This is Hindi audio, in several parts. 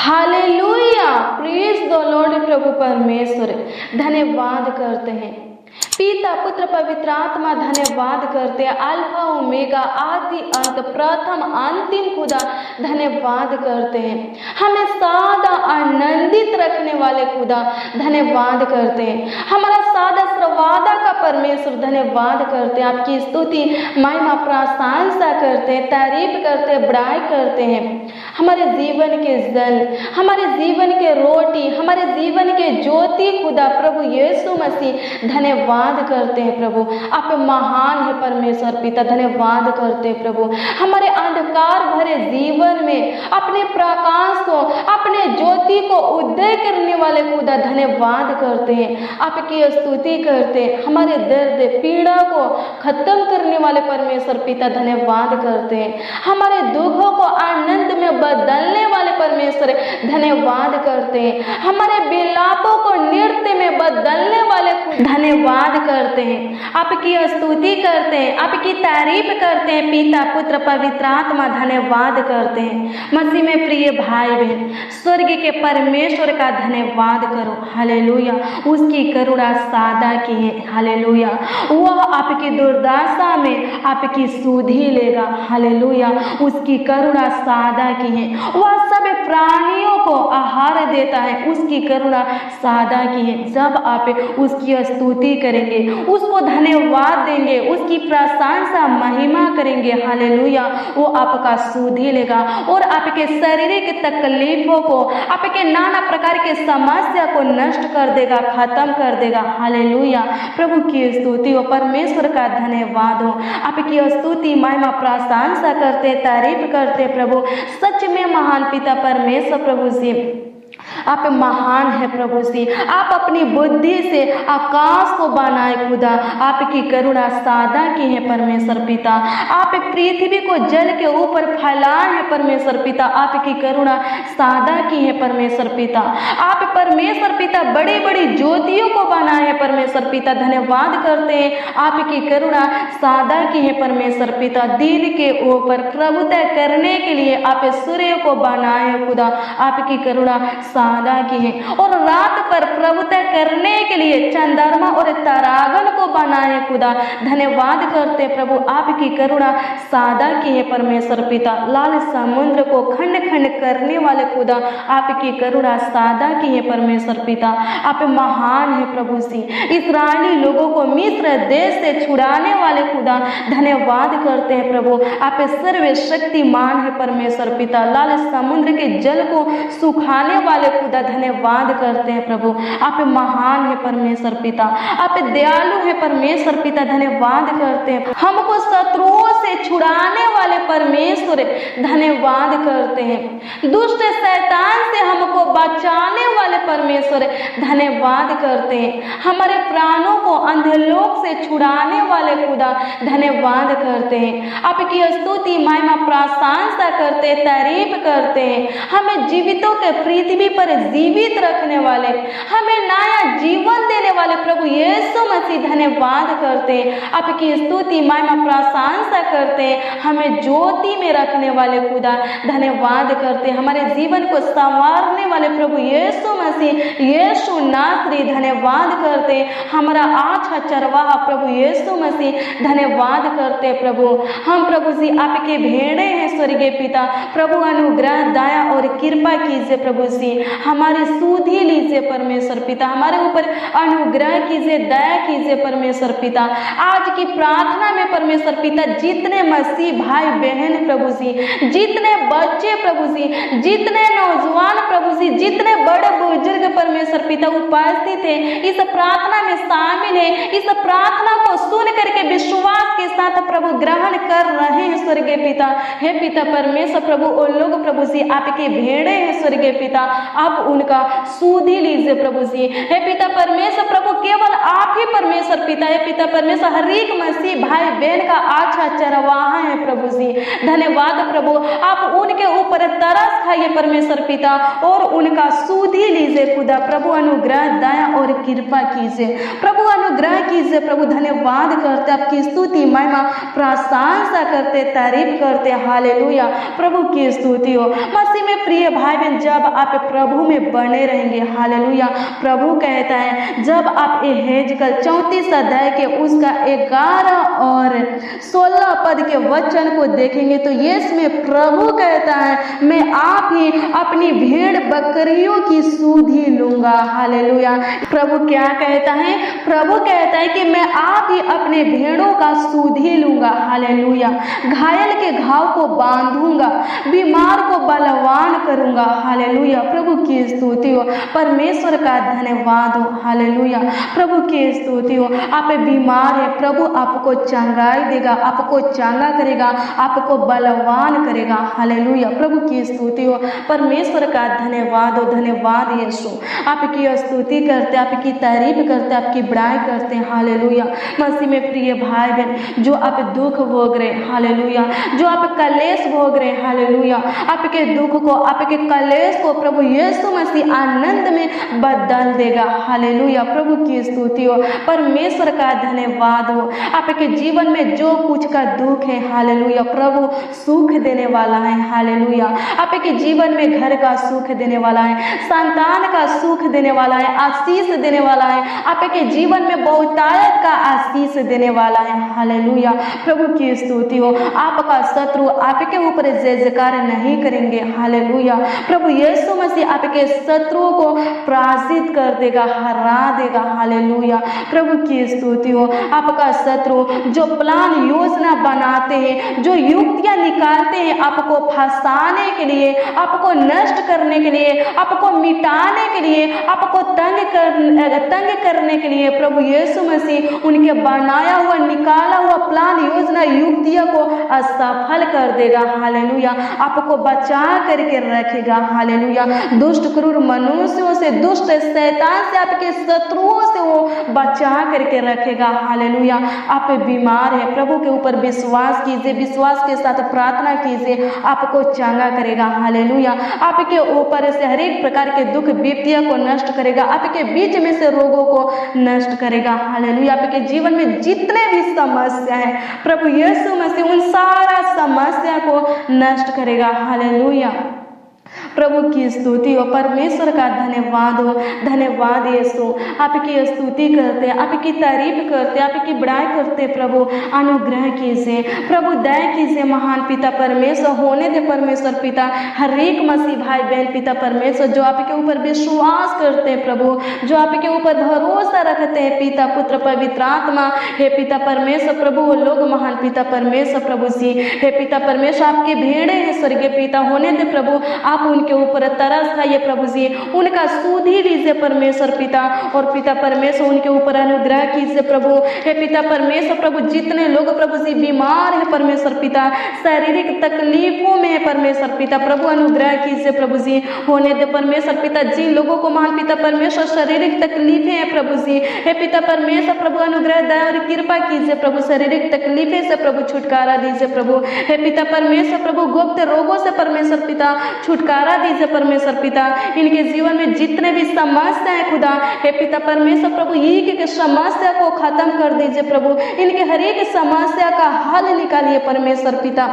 Hallelujah, praise the lord. प्रभु परमेश्वर धन्यवाद करते हैं, पिता पुत्र पवित्र आत्मा धन्यवाद करते हैं। अल्फा ओमेगा, आदि अंत, प्रथम अंतिम खुदा धन्यवाद करते हैं। हमें सदा आनंदित रखने वाले खुदा धन्यवाद करते हैं। हमारा सादा सर्वदा का परमेश्वर धन्यवाद करते हैं। आपकी स्तुति महिमा प्रशंसा करते हैं, तारीफ करते हैं, बड़ाई करते हैं। हमारे जीवन के जल, हमारे जीवन के रोटी, हमारे जीवन के ज्योति खुदा प्रभु यीशु मसीह धन्यवाद करते हैं। प्रभु आप महान है परमेश्वर पिता, धन्यवाद करते हैं। प्रभु हमारे अंधकार भरे जीवन में अपने प्रकाश को, अपने ज्योति को उदय करने वाले खुदा धन्यवाद करते हैं। आपकी स्तुति करते हैं। हमारे दर्द पीड़ा को खत्म करने वाले परमेश्वर पिता धन्यवाद करते हैं। हमारे दुखों को आनंद में बदलने वाले परमेश्वर धन्यवाद करते हैं। हमारे विलापों को नृत्य में बदलने वाले धन्यवाद करते हैं। आपकी स्तुति करते हैं, आपकी तारीफ करते हैं। पिता पुत्र पवित्र आत्मा धन्यवाद करते हैं। मसीह में प्रिय भाई बहन, स्वर्ग के परमेश्वर का धन्यवाद करो। हालेलुया, उसकी करुणा सादा की है। हालेलुया, वह आपकी दुर्दशा में आपकी सुधि लेगा। हालेलुया, उसकी करुणा सादा की है। वह सब प्राणियों को आहार देता है, उसकी करुणा सादा की है। जब आप उसकी स्तुति करेंगे, उसको धन्यवाद देंगे, उसकी प्रशंसा महिमा करेंगे, हालेलुया, वो आपका सुधि लेगा और आपके शारीरिक तकलीफों को, आपके नाना प्रकार के समस्या को नष्ट कर देगा, खत्म कर देगा। हालेलुया, प्रभु की स्तुति हो, परमेश्वर का धन्यवाद हो। आपकी स्तुति महिमा प्रशंसा करते, तारीफ करते। प्रभु सच में महान पिता परमेश्वर प्रभु जी आप महान है। प्रभु जी आप अपनी बुद्धि से आकाश को बनाए खुदा, आपकी करुणा सादा की है परमेश्वर पिता। आप पृथ्वी को जल के ऊपर फैलाए हैं परमेश्वर पिता, आपकी करुणा सादा की है परमेश्वर पिता। आप परमेश्वर पिता बड़ी बड़ी ज्योतियों को बनाए हैं परमेश्वर पिता, धन्यवाद करते हैं। आपकी करुणा सादा की है परमेश्वर पिता। दिन के ऊपर प्रभुता करने के लिए आप सूर्य को बनाए हैं खुदा, आपकी करुणा सादा की है। और रात पर प्रभुता करने के लिए चंद्रमा और तारागण को बनाए खुदा, धन्यवाद करते प्रभु, आपकी करुणा सादा की है परमेश्वर पिता। लाल समुद्र को खंड खंड करने वाले खुदा, आपकी करुणा सादा की है परमेश्वर पिता। आप महान है प्रभु जी। इस्राएली लोगों को मिस्र देश से छुड़ाने वाले खुदा, धन्यवाद करते हैं प्रभु। आप सर्वशक्तिमान है परमेश्वर पिता। लाल समुद्र के जल को सुखाने वाले खुदा, धन्यवाद करते हैं प्रभु। आप महान है परमेश्वर पिता, आप दयालु है परमेश्वर पिता, धन्यवाद करते हैं। हमको शत्रुओं से छुड़ाने वाले परमेश्वर धन्यवाद करते हैं। दुष्ट शैतान से हमको बचाने वाले परमेश्वर धन्यवाद करते हैं। हमारे प्राणों को अंधलोक से छुड़ाने वाले खुदा, धन्यवाद करते हैं। आपकी स्तुति महिमा प्रशंसा करते, तारीफ करते हैं। हमें जीवितों के पृथ्वी पर जीवित रखने वाले, हमें नया जीवन देने वाले प्रभु यीशु मसीह धन्यवाद करते हैं। आपकी स्तुति महिमा प्रशंसा करते हैं। हमें ज्योति में रखने वाले खुदा, धन्यवाद करते हैं। हमारे जीवन को संवारने वाले प्रभु यीशु मसीह, यीशु नासरी, धन्यवाद करते हैं। हमारा अच्छा चरवाहा प्रभु यीशु मसीह, धन्यवाद करते हैं प्रभु। हम प्रभु जी आपके भेड़े हैं स्वर्गीय पिता। प्रभु अनुग्रह दया और कृपा कीजिए प्रभु जी, हमारी सुधि लीजिए परमेश्वर पिता, हमारे ऊपर अनुग्रह कीजिए, दया कीजिए परमेश्वर पिता। आज की प्रार्थना में परमेश्वर पिता जितने मसीह भाई बहन प्रभु जी, जितने बच्चे प्रभु जी, जितने नौजवान प्रभु जी, जितने बड़े बुजुर्ग परमेश्वर पिता उपस्थित है, इस प्रार्थना में शामिल है, इस प्रार्थना को सुन करके विश्वास के साथ प्रभु ग्रहण कर रहे हैं स्वर्गीय पिता। हे पिता परमेश्वर प्रभु, वो लोग प्रभु जी आपके भेड़े हैं स्वर्गीय पिता, आप उनका सुधि लीजिए प्रभु जी। हे पिता परमेश्वर प्रभु, केवल आप ही परमेश्वर पिता है पिता परमेश्वर, हर एक मसीह भाई बहन का अच्छा चरवाहा है प्रभु जी। धन्यवाद प्रभु, आप उनके ऊपर तरस खाइए परमेश्वर पिता और उनका सुधि लीजिए खुदा। प्रभु अनुग्रह दया और कृपा कीजिए प्रभु, अनुग्रह कीजिए प्रभु। धन्यवाद करते, आपकी स्तुति महिमा प्रशंसा करते, तारीफ करते। हालेलुया, प्रभु की स्तुति हो। मसीह में प्रिय भाई बहन, जब आप प्रभु में बने रहेंगे, हालेलुया, प्रभु कहता है जब आप एहेजकल 34 अध्याय के उसका 11 और 16 पद के वचन को देखेंगे तो इसमें प्रभु कहता है मैं आप ही अपनी भेड़ बकरियों की सुधि लूंगा। हालेलुया, प्रभु क्या कहता है? प्रभु कहता है कि मैं आप ही अपने भेड़ों का सुधि लूंगा। हालेलुया, घायल के घाव को बांधूंगा, बीमार को बलवान करूंगा। हालेलुया, प्रभु की स्तुति हो, परमेश्वर का धन्यवाद हो। हालेलुया, प्रभु की स्तुति हो। आप बीमार है, प्रभु आपको चंगाई देगा, आपको चंगा करेगा, आपको बलवान करेगा। हालेलुया, प्रभु की स्तुति हो, परमेश्वर का धन्यवाद हो। धन्यवाद यीशु, आपकी स्तुति करते, आपकी तारीफ करते, आपकी बड़ाई करते। हालेलुया, मसीह में प्रिय भाई बहन, जो आप दुख भोग रहे, हालेलुया, जो आप कलेश भोग रहे, हालेलुया, आपके दुख को, आपके कलेश को प्रभु यीशु मसीह आनंद में बदल देगा। हालेलुया, प्रभु की स्तुति हो, परमेश्वर का धन्यवाद हो। आपके जीवन में जो कुछ का दुख है, हालेलुया, प्रभु सुख देने वाला है। हालेलुया, आपके जीवन में घर का सुख देने वाला है, संतान का सुख देने वाला है, आशीष देने वाला है, आपके जीवन में बहुतायत का आशीष देने वाला है। हालेलुया, प्रभु की स्तुति हो। आपका शत्रु आपके ऊपर जय जयकार नहीं करेंगे। हालेलुया, प्रभु यीशु मसीह आपके शत्रुओं को पराजित कर देगा, हरा देगा। हालेलुया, प्रभु की स्तुति हो। आपका शत्रु जो प्लान योजना बनाते हैं, जो युक्तियां निकालते हैं आपको फंसाने के लिए, आपको नष्ट करने के लिए, आपको मिटाने के लिए, आपको तंग करने के लिए, प्रभु यीशु मसीह उनके बनाया हुआ निकाला हुआ प्लान योजना युक्तियों को असफल कर देगा। हालेलुया, आपको बचा करके रखेगा। हालेलुया, दुष्ट क्रूर मनुष्यों से, दुष्ट शैतान से, आपके शत्रुओं से वो बचा करके रखेगा। हालेलुया, आप बीमार है, प्रभु के ऊपर विश्वास कीजिए, विश्वास के साथ प्रार्थना कीजिए, आपको चंगा करेगा। हालेलुया, आपके ऊपर से हर एक प्रकार के दुख विपत्तियों को नष्ट करेगा, आपके बीच में से रोगों को नष्ट करेगा। हालेलुया, आपके जीवन में जितने भी समस्या है प्रभु यीशु मसीह उन सारा समस्या को नष्ट करेगा। हालेलुया, प्रभु की स्तुति हो, परमेश्वर का धन्यवाद हो। धन्यवाद यीशु, आपकी स्तुति करते, आपकी तारीफ करते, आपकी बड़ाई करते। प्रभु अनुग्रह कीजिए, प्रभु दया कीजिए। महान पिता परमेश्वर होने दे परमेश्वर पिता, हर एक मसीह भाई बहन पिता परमेश्वर जो आपके ऊपर विश्वास करते हैं, प्रभु जो आपके ऊपर भरोसा रखते हैं, पिता पुत्र पवित्र आत्मा, हे पिता परमेश्वर प्रभु वो लोग महान पिता परमेश्वर प्रभु जी, हे पिता परमेश्वर आपके भेड़े हैं स्वर्गीय पिता होने दे प्रभु, आप उनके ऊपर तरस खाइए प्रभु जी, उनका सुधि लीजिए परमेश्वर पिता, और पिता परमेश्वर उनके ऊपर अनुग्रह कीजिए प्रभु। हे पिता परमेश्वर प्रभु जितने लोग प्रभु जी बीमार है परमेश्वर पिता, शारीरिक तकलीफों में है परमेश्वर पिता, प्रभु अनुग्रह कीजिए प्रभु जी होने दे परमेश्वर पिता। जिन लोगों को महान पिता परमेश्वर शारीरिक तकलीफें हैं प्रभु जी, हे पिता परमेश्वर प्रभु अनुग्रह दया और कृपा कीजिए प्रभु, शारीरिक तकलीफें से प्रभु छुटकारा दीजिए प्रभु। हे पिता परमेश्वर प्रभु गुप्त रोगों से परमेश्वर पिता छुटकारा दीजिए परमेश्वर पिता। इनके जीवन में जितने भी समस्या है खुदा, हे पिता परमेश्वर प्रभु एक एक समस्या को खत्म कर दीजिए प्रभु, इनके हर एक समस्या का हल निकालिए परमेश्वर पिता।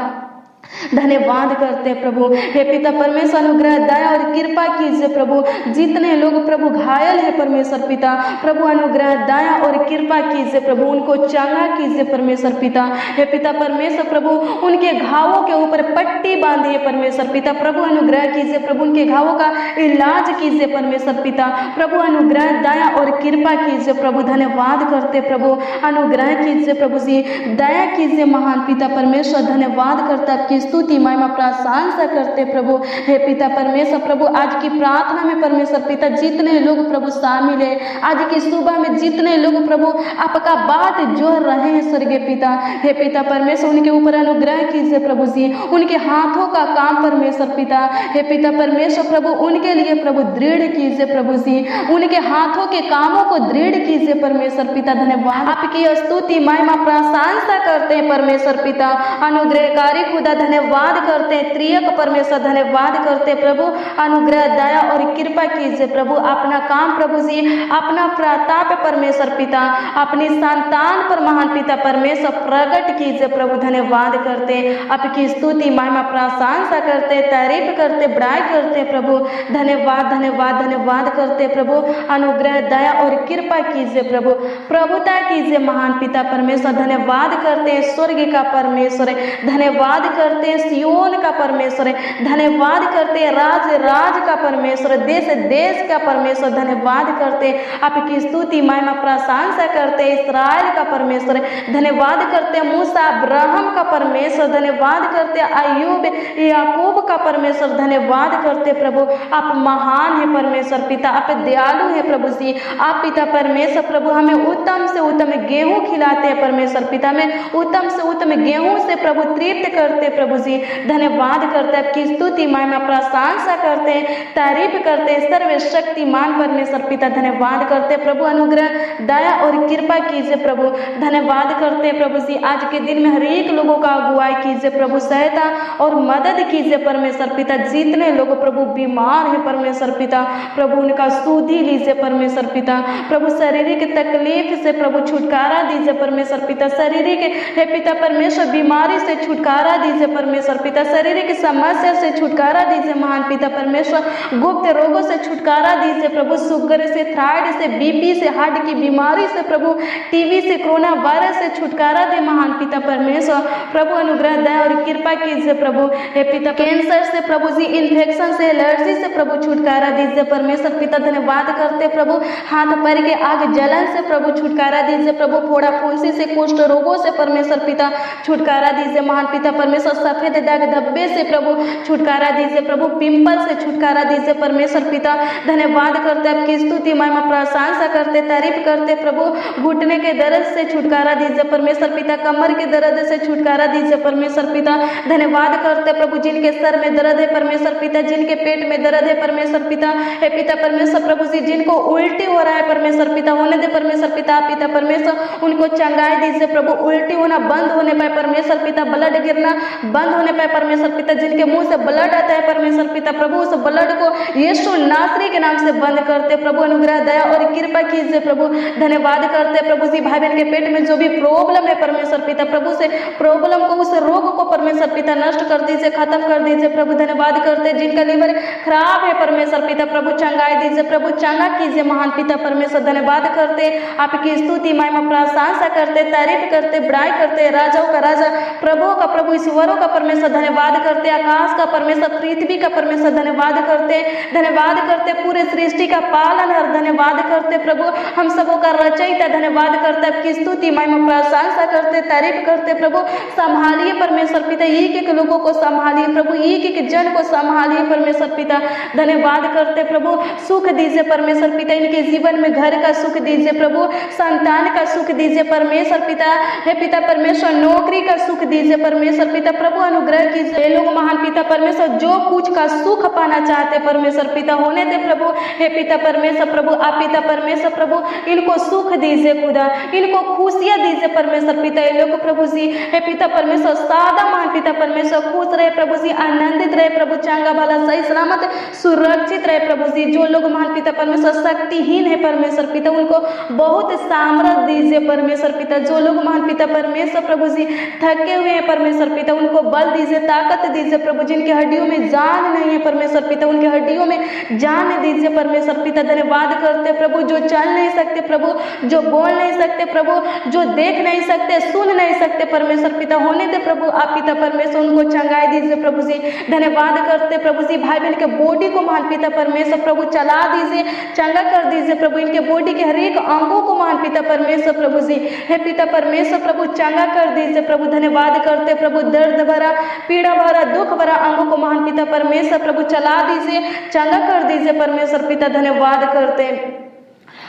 धन्यवाद करते हैं प्रभु, हे पिता परमेश्वर अनुग्रह दया और कृपा कीजिए प्रभु। जितने लोग प्रभु घायल है परमेश्वर पिता, प्रभु अनुग्रह दया और कृपा कीजिए प्रभु, उनको चंगा कीजिए परमेश्वर पिता। हे पिता परमेश्वर प्रभु उनके घावों के ऊपर पट्टी बांधिए परमेश्वर पिता, प्रभु अनुग्रह कीजिए प्रभु, उनके घावों का इलाज कीजिए परमेश्वर पिता, प्रभु अनुग्रह दया और कृपा कीजिए प्रभु। धन्यवाद करते प्रभु, अनुग्रह कीजिए प्रभु जी, दया कीजिए महान पिता परमेश्वर। धन्यवाद करता आपकी स्तुति महिमा प्रशंसा करते प्रभु। हे पिता परमेश्वर प्रभु, आज की प्रार्थना में परमेश्वर पिता जितने लोग प्रभु शामिल है, आज की सुबह में जितने लोग प्रभु आपका बात जोड़ रहे हैं स्वर्गीय पिता, हे पिता परमेश्वर उनके ऊपर अनुग्रह कीजिए प्रभु जी, उनके हाथों का काम परमेश्वर पिता, हे पिता परमेश्वर प्रभु उनके लिए प्रभु दृढ़ कीजिए प्रभु जी, उनके हाथों के कामों को दृढ़ कीजिए परमेश्वर पिता। धन्यवाद, आपकी स्तुति महिमा प्रशंसा करते हैं परमेश्वर पिता। अनुग्रहकारी खुदा धन्यवाद करते हैं, त्रियक परमेश्वर धन्यवाद करते प्रभु। अनुग्रह दया और कृपा कीजिए प्रभु, अपना काम प्रभु जी, अपना प्रताप परमेश्वर पिता अपनी संतान पर महान पिता परमेश्वर प्रकट कीजिए प्रभु। धन्यवाद करते आपकी स्तुति महिमा प्रशंसा करते, तारीफ करते, बड़ाई करते प्रभु। धन्यवाद धन्यवाद धन्यवाद करते प्रभु। अनुग्रह दया और कृपा कीजिए प्रभु, प्रभुता कीजिए महान पिता परमेश्वर। धन्यवाद करते हैं स्वर्ग का परमेश्वर, धन्यवाद करते हैं सियोन का परमेश्वर, धन्यवाद करते हैं राज राज का परमेश्वर, देश देश का परमेश्वर। धन्यवाद करते आपकी स्तुति महिमा प्रशंसा करते इस्राएल का परमेश्वर, धन्यवाद करते मूसा अब्राहम का परमेश्वर, धन्यवाद करते अय्यूब याकूब का परमेश्वर। धन्यवाद करते प्रभु, आप महान है परमेश्वर पिता, आप दयालु है प्रभु जी। आप पिता परमेश्वर प्रभु हमें उत्तम से उत्तम गेहूं खिलाते हैं परमेश्वर पिता, में उत्तम से उत्तम गेहूं से प्रभु तृप्त करते प्रभु जी। धन्यवाद करते आपकी स्तुति महिमा प्रशंसा करते, तारीफ करते सर्वशक्तिमान परमेश्वर पिता। धन्यवाद करते प्रभु, अनुग्रह दया और कृपा कीजिए प्रभु। धन्यवाद करते प्रभु जी, आज के दिन में हर एक लोगों का अगुवाई कीजिए प्रभु, सहायता और मदद कीजिए परमेश्वर पिता। जितने लोग प्रभु बीमार है परमेश्वर पिता, प्रभु उनका सुधि लीजिए परमेश्वर पिता। प्रभु शारीरिक तकलीफ से प्रभु छुटकारा दीजिए परमेश्वर पिता, शारीरिक हे पिता परमेश्वर बीमारी से छुटकारा दीजिए परमेश्वर पिता, शारीरिक समस्या से छुटकारा दीजिए महान पिता परमेश्वर, गुप्त रोगों से छुटकारा दीजिए प्रभु, शुगर से, थायराइड से, बीपी से, हार्ट की बीमारी से प्रभु, टीबी से, कोरोना वायरस से छुटकारा दे महान पिता परमेश्वर। प्रभु अनुग्रह दया और कृपा कीजिए प्रभु, हे पिता कैंसर से प्रभु जी, इन्फेक्शन से, एलर्जी से प्रभु छुटकारा दीजिए परमेश्वर पिता। धन्यवाद करते प्रभु, हाथ पैर के आग जलन से प्रभु छुटकारा दीजिए प्रभु, फोड़ा फुंसी से, कुष्ठ रोगों से परमेश्वर पिता छुटकारा दीजिए महान पिता परमेश्वर, सफेद दाग धब्बे से प्रभु छुटकारा दीजिए प्रभु, पिंपल से छुटकारा दीजिए परमेश्वर पिता। धन्यवाद करते आपकी स्तुति महिमा प्रशंसा करते, तारीफ करते प्रभु, घुटने के दर्द से छुटकारा दीजिए परमेश्वर पिता, कमर के दर्द से छुटकारा दीजिए परमेश्वर पिता। धन्यवाद करते प्रभु, जिनके सर में दर्द है परमेश्वर पिता, जिनके पेट में दर्द है परमेश्वर पिता, हे पिता परमेश्वर प्रभु जी, जिनको उल्टी हो रहा है परमेश्वर पिता, होने दे परमेश्वर पिता। पिता परमेश्वर उनको चंगाई दीजिए प्रभु, उल्टी होना बंद होने पाए परमेश्वर पिता, ब्लड गिरना बंद होने पाए परमेश्वर पिता, जिनके मुंह से ब्लड आता है परमेश्वर पिता, प्रभु उस ब्लड को यीशु नासरी के नाम से बंद करते प्रभु। अनुग्रह दया और कृपा कीजिए प्रभु। धन्यवाद करते प्रभु जी, भाई बहन के पेट में जो भी प्रॉब्लम है परमेश्वर पिता, प्रभु से प्रॉब्लम को, उस रोग को परमेश्वर पिता नष्ट कर दीजिए, खत्म कर दीजिए प्रभु। धन्यवाद करते जिनका लीवर खराब है परमेश्वर पिता, प्रभु चंगाई दीजिए प्रभु, चंगा कीजिए महान पिता परमेश्वर। धन्यवाद करते आपकी स्तुति महिमा प्रशंसा करते, तारीफ करते, बड़ाई करते, राजाओं का राजा, प्रभुओं का प्रभु, ईश्वरों का परमेश्वर। धन्यवाद करते आकाश का परमेश्वर, पृथ्वी का परमेश्वर। धन्यवाद करते, धन्यवाद करते पूरे सृष्टि का पालनहार। धन्यवाद करते प्रभु, हम सबों का रचयिता। धन्यवाद करते आपकी स्तुति महिमा प्रशंसा करते, तारीफ करते प्रभु। संभालिए परमेश्वर पिता, एक एक लोगों को संभालिए प्रभु, एक एक जन को संभालिए परमेश्वर पिता। धन्यवाद करते प्रभु, सुख दीजिए परमेश्वर पिता, इनके जीवन में घर का सुख दीजिए प्रभु, संतान का सुख दीजिए परमेश्वर पिता, हे पिता परमेश्वर नौकरी का सुख दीजिए परमेश्वर पिता। प्रभु अनुग्रह कीजिए लोग महान पिता परमेश्वर, जो कुछ का सुख पाना चाहते परमेश्वर पिता, होने दे प्रभु, हे पिता परमेश्वर प्रभु। आप पिता परमेश्वर प्रभु इनको सुख दीजिए खुदा, इनको खुशियां दीजिए परमेश्वर पिता। ये लोग प्रभु जी, हे पिता परमेश्वर सादा महान पिता परमेश्वर खुश रहे प्रभु जी, आनंदित रहे प्रभु, चंगा भला सही सलामत सुरक्षित रहे प्रभु जी। जो लोग महान पिता परमेश्वर शक्तिहीन है परमेश्वर पिता, उनको बहुत सामर्थ दीजिए परमेश्वर पिता। जो लोग महान पिता परमेश्वर प्रभु जी थके हुए हैं परमेश्वर पिता, उनको बल दीजिए, ताकत दीजिए प्रभु। जिनकी हड्डियों में जान नहीं है परमेश्वर पिता, उनकी हड्डियों में जान दीजिए परमेश्वर पिता। धन्यवाद करते प्रभु, जो चल नहीं सकते प्रभु, जो बोल नहीं सकते प्रभु, जो देख नहीं सकते, सुन नहीं सकते परमेश्वर पिता, होने दे प्रभु। आप पिता परमेश्वर उनको चंगाई दीजिए प्रभु जी। धन्यवाद करते प्रभु जी, भाई बहन के बॉडी को महान पिता परमेश्वर प्रभु चला दीजिए, चंगा कर दीजिए प्रभु। इनके बॉडी के हर एक अंगों को महान पिता परमेश्वर प्रभु जी, हे पिता परमेश्वर प्रभु चंगा कर दीजिए प्रभु। धन्यवाद करते प्रभु, दर्द भरा, पीड़ा भरा, दुख भरा अंगों को महान पिता परमेश्वर प्रभु चला दीजिए, चंगा कर दीजिए परमेश्वर पिता। धन्यवाद करते हैं,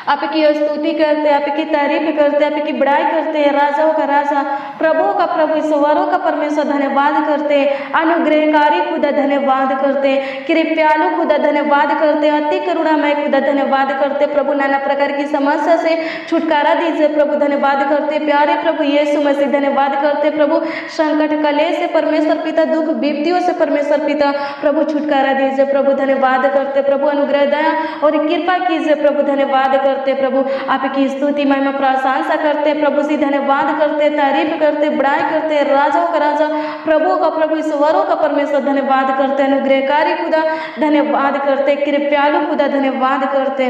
आपकी स्तुति करते, आपकी तारीफ करते, आपकी बड़ाई करते हैं। राजाओं का राजा, प्रभुओं का प्रभु, ईश्वरों का परमेश्वर धन्यवाद करते हैं। अनुग्रहकारी खुदा धन्यवाद करते हैं, कृपालु खुदा धन्यवाद करते हैं, अति करुणामय खुदा धन्यवाद करते। प्रभु नाना प्रकार की समस्या से छुटकारा दीजिए प्रभु, धन्यवाद करते। प्यारे प्रभु यीशु मसीह धन्यवाद करते। प्रभु संकट कलेश से परमेश्वर पिता, दुख विपत्तियों से परमेश्वर पिता प्रभु छुटकारा दीजिए प्रभु, धन्यवाद करते। प्रभु अनुग्रह दया और कृपा कीजिए प्रभु, धन्यवाद करते प्रभु। आपकी स्तुति महिमा प्रशंसा करते प्रभु जी, धन्यवाद करते, तारीफ करते, बड़ाई करते। राजाओं का राजा, प्रभु का प्रभु, ईश्वरों का परमेश्वर धन्यवाद करते। अनुग्रहकारी खुदा धन्यवाद करते, कृपालु खुदा धन्यवाद करते।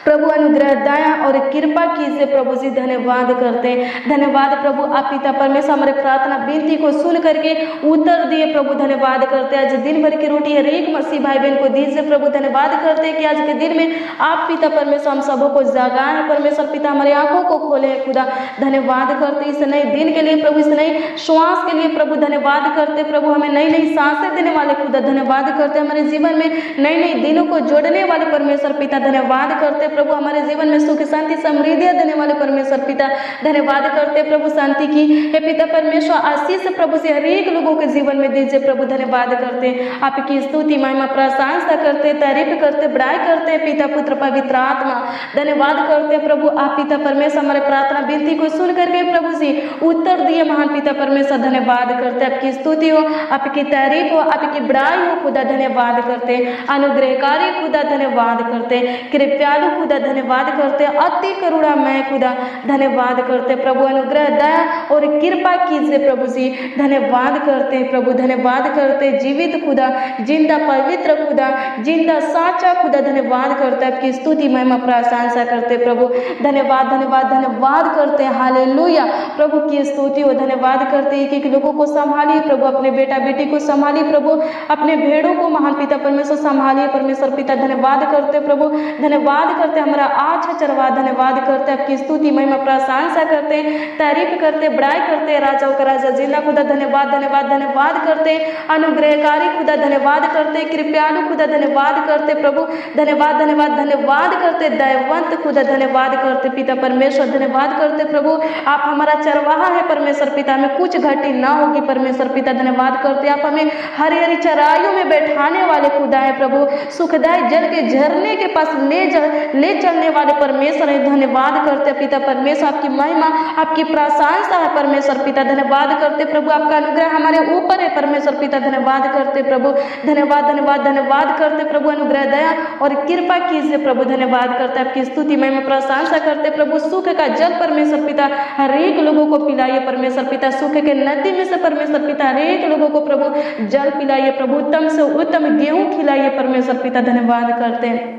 प्रभु अनुग्रह दया और कृपा कीजिए प्रभु जी, धन्यवाद करते। धन्यवाद प्रभु, आप पिता परमेश्वर हमारे प्रार्थना विनती को सुन करके उत्तर दिए प्रभु, धन्यवाद करते। आज दिन भर की रोटी हर एक मसीह भाई बहन को दीजिए प्रभु, धन्यवाद करते कि आज के दिन में आप पिता परमेश्वर हम सबों को जगाए परमेश्वर पिता, हमारी आंखों को खोले खुदा, धन्यवाद करते। इस नए दिन के लिए प्रभु, इस नई श्वास के लिए प्रभु धन्यवाद करते प्रभु, हमें नई नई सांसें देने वाले खुदा धन्यवाद करते। हमारे जीवन में नई नई दिनों को जोड़ने वाले परमेश्वर पिता धन्यवाद करते प्रभु, हमारे जीवन में सुख शांति समृद्धियां देने वाले परमेश्वर पिता धन्यवाद करते प्रभु। शांति की हे पिता परमेश्वर आशीष प्रभु से हर एक लोगों के जीवन में दीजिए प्रभु, धन्यवाद करते। आपकी स्तुति महिमा प्रशंसा करते, तारीफ करते, बड़ाई करते पिता पुत्र पवित्र आत्मा, धन्यवाद करते प्रभु। आप पिता परमेश्वर हमारे प्रार्थना विनती को सुन करके प्रभु जी उत्तर दिए महान पिता परमेश्वर, धन्यवाद करते। आपकी स्तुति हो, आपकी तारीफ हो, आपकी बड़ाई हो खुदा, धन्यवाद करते। अनुग्रहकारी खुदा धन्यवाद करते, कृपालु खुदा धन्यवाद करते, अति करुणामय खुदा धन्यवाद करते प्रभु। अनुग्रह दया और कृपा कीजिए प्रभु जी, धन्यवाद करते प्रभु, धन्यवाद करते। जीवित खुदा, जिंदा पवित्र खुदा, जिंदा साचा खुदा धन्यवाद करते। आपकी स्तुति महिमा प्रशंसा करते प्रभु, धन्यवाद धन्यवाद धन्यवाद करते। हालेलुया प्रभु की स्तुति हो, धन्यवाद करते। एक एक लोगों को संभालिए प्रभु, अपने बेटा बेटी को संभालिए प्रभु, अपने भेड़ों को महान पिता परमेश्वर संभालिए परमेश्वर पिता, धन्यवाद करते प्रभु, धन्यवाद करते। हमारा अच्छा चरवा धन्यवाद करते, आपकी स्तुति महिमा प्रशंसा करते, तारीफ करते, बड़ाई करते। राजाओं का राजा जिंदा खुदा धन्यवाद धन्यवाद धन्यवाद करते। अनुग्रहकारी खुदा धन्यवाद करते, कृपालु खुदा धन्यवाद करते प्रभु, धन्यवाद धन्यवाद धन्यवाद करते। दयावंत खुदा धन्यवाद करते पिता परमेश्वर, धन्यवाद करते प्रभु। आप हमारा चरवाहा है परमेश्वर पिता, हमें कुछ घटी ना होगी परमेश्वर पिता, धन्यवाद करते। आप हमें हरी हरी चराइयों में बैठाने वाले खुदा है प्रभु, सुखदायी जल के झरने के पास ले चलने वाले परमेश्वर है, धन्यवाद करते पिता परमेश्वर। आपकी महिमा, आपकी प्रशंसा है परमेश्वर पिता, धन्यवाद करते प्रभु। आपका अनुग्रह हमारे ऊपर है परमेश्वर पिता, धन्यवाद करते प्रभु, धन्यवाद धन्यवाद धन्यवाद करते प्रभु। अनुग्रह दया और कृपा कीजिए प्रभु, धन्यवाद करते। आपकी स्तुति महिमा प्रशंसा करते प्रभु। सुख का जल परमेश्वर पिता हर एक लोगों को पिलाइए परमेश्वर पिता, सुख के नदी में से परमेश्वर पिता हर एक लोगों को प्रभु जल पिलाइए प्रभु, उत्तम से उत्तम गेहूं खिलाइए परमेश्वर पिता, धन्यवाद करते हैं।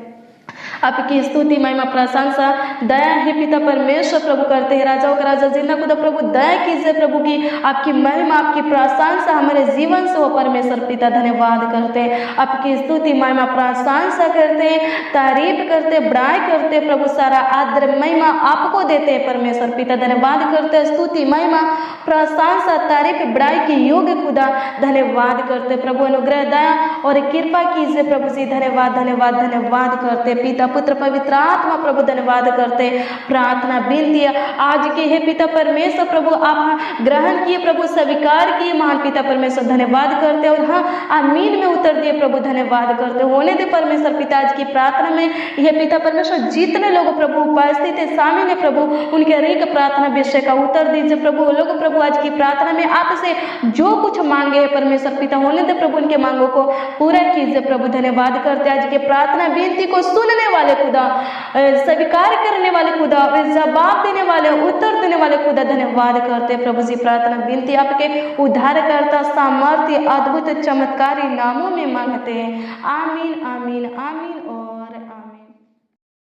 आपकी स्तुति महिमा प्रशंसा दया है पिता परमेश्वर प्रभु करते हैं। राजाओं का राजा जिंदा खुदा प्रभु, दया कीजिए प्रभु की आपकी महिमा, आपकी प्रशंसा हमारे जीवन से हो परमेश्वर पिता, धन्यवाद करते हैं। आपकी स्तुति महिमा प्रशंसा करते हैं, तारीफ करते, बड़ाई करते प्रभु। सारा आदर महिमा आपको देते हैं परमेश्वर पिता, धन्यवाद करते। स्तुति महिमा प्रशंसा तारीफ बड़ाई की योग्य खुदा, धन्यवाद करते प्रभु। अनुग्रह दया और कृपा कीजिए प्रभु जी, धन्यवाद धन्यवाद धन्यवाद करते पिता पुत्र पवित्र आत्मा प्रभु, धन्यवाद करते। प्रार्थना विनती आज के हे पिता परमेश्वर प्रभु आप ग्रहण किए प्रभु, स्वीकार किए महान पिता परमेश्वर, धन्यवाद करते। और हाँ आमीन में उतर दिए प्रभु, धन्यवाद करते। होने दे परमेश्वर पिता आज की प्रार्थना में हे पिता परमेश्वर जितने लोग प्रभु उपस्थित है शामिल है प्रभु, उनके हर एक प्रार्थना विषय का उत्तर दीजिए प्रभु। वो लोग प्रभु आज की प्रार्थना में आपसे जो कुछ मांगे है परमेश्वर पिता, होने दे प्रभु उनके मांगों को पूरा कीजिए प्रभु, धन्यवाद करते। आज के प्रार्थना विनती को सुनने वाले खुदा, स्वीकार करने वाले खुदा, जवाब देने वाले, उत्तर देने वाले खुदा, धन्यवाद करते प्रभु जी। प्रार्थना विनती आपके उद्धारकर्ता सामर्थ्य अद्भुत चमत्कारी नामों में मांगते हैं, आमीन आमीन आमीन।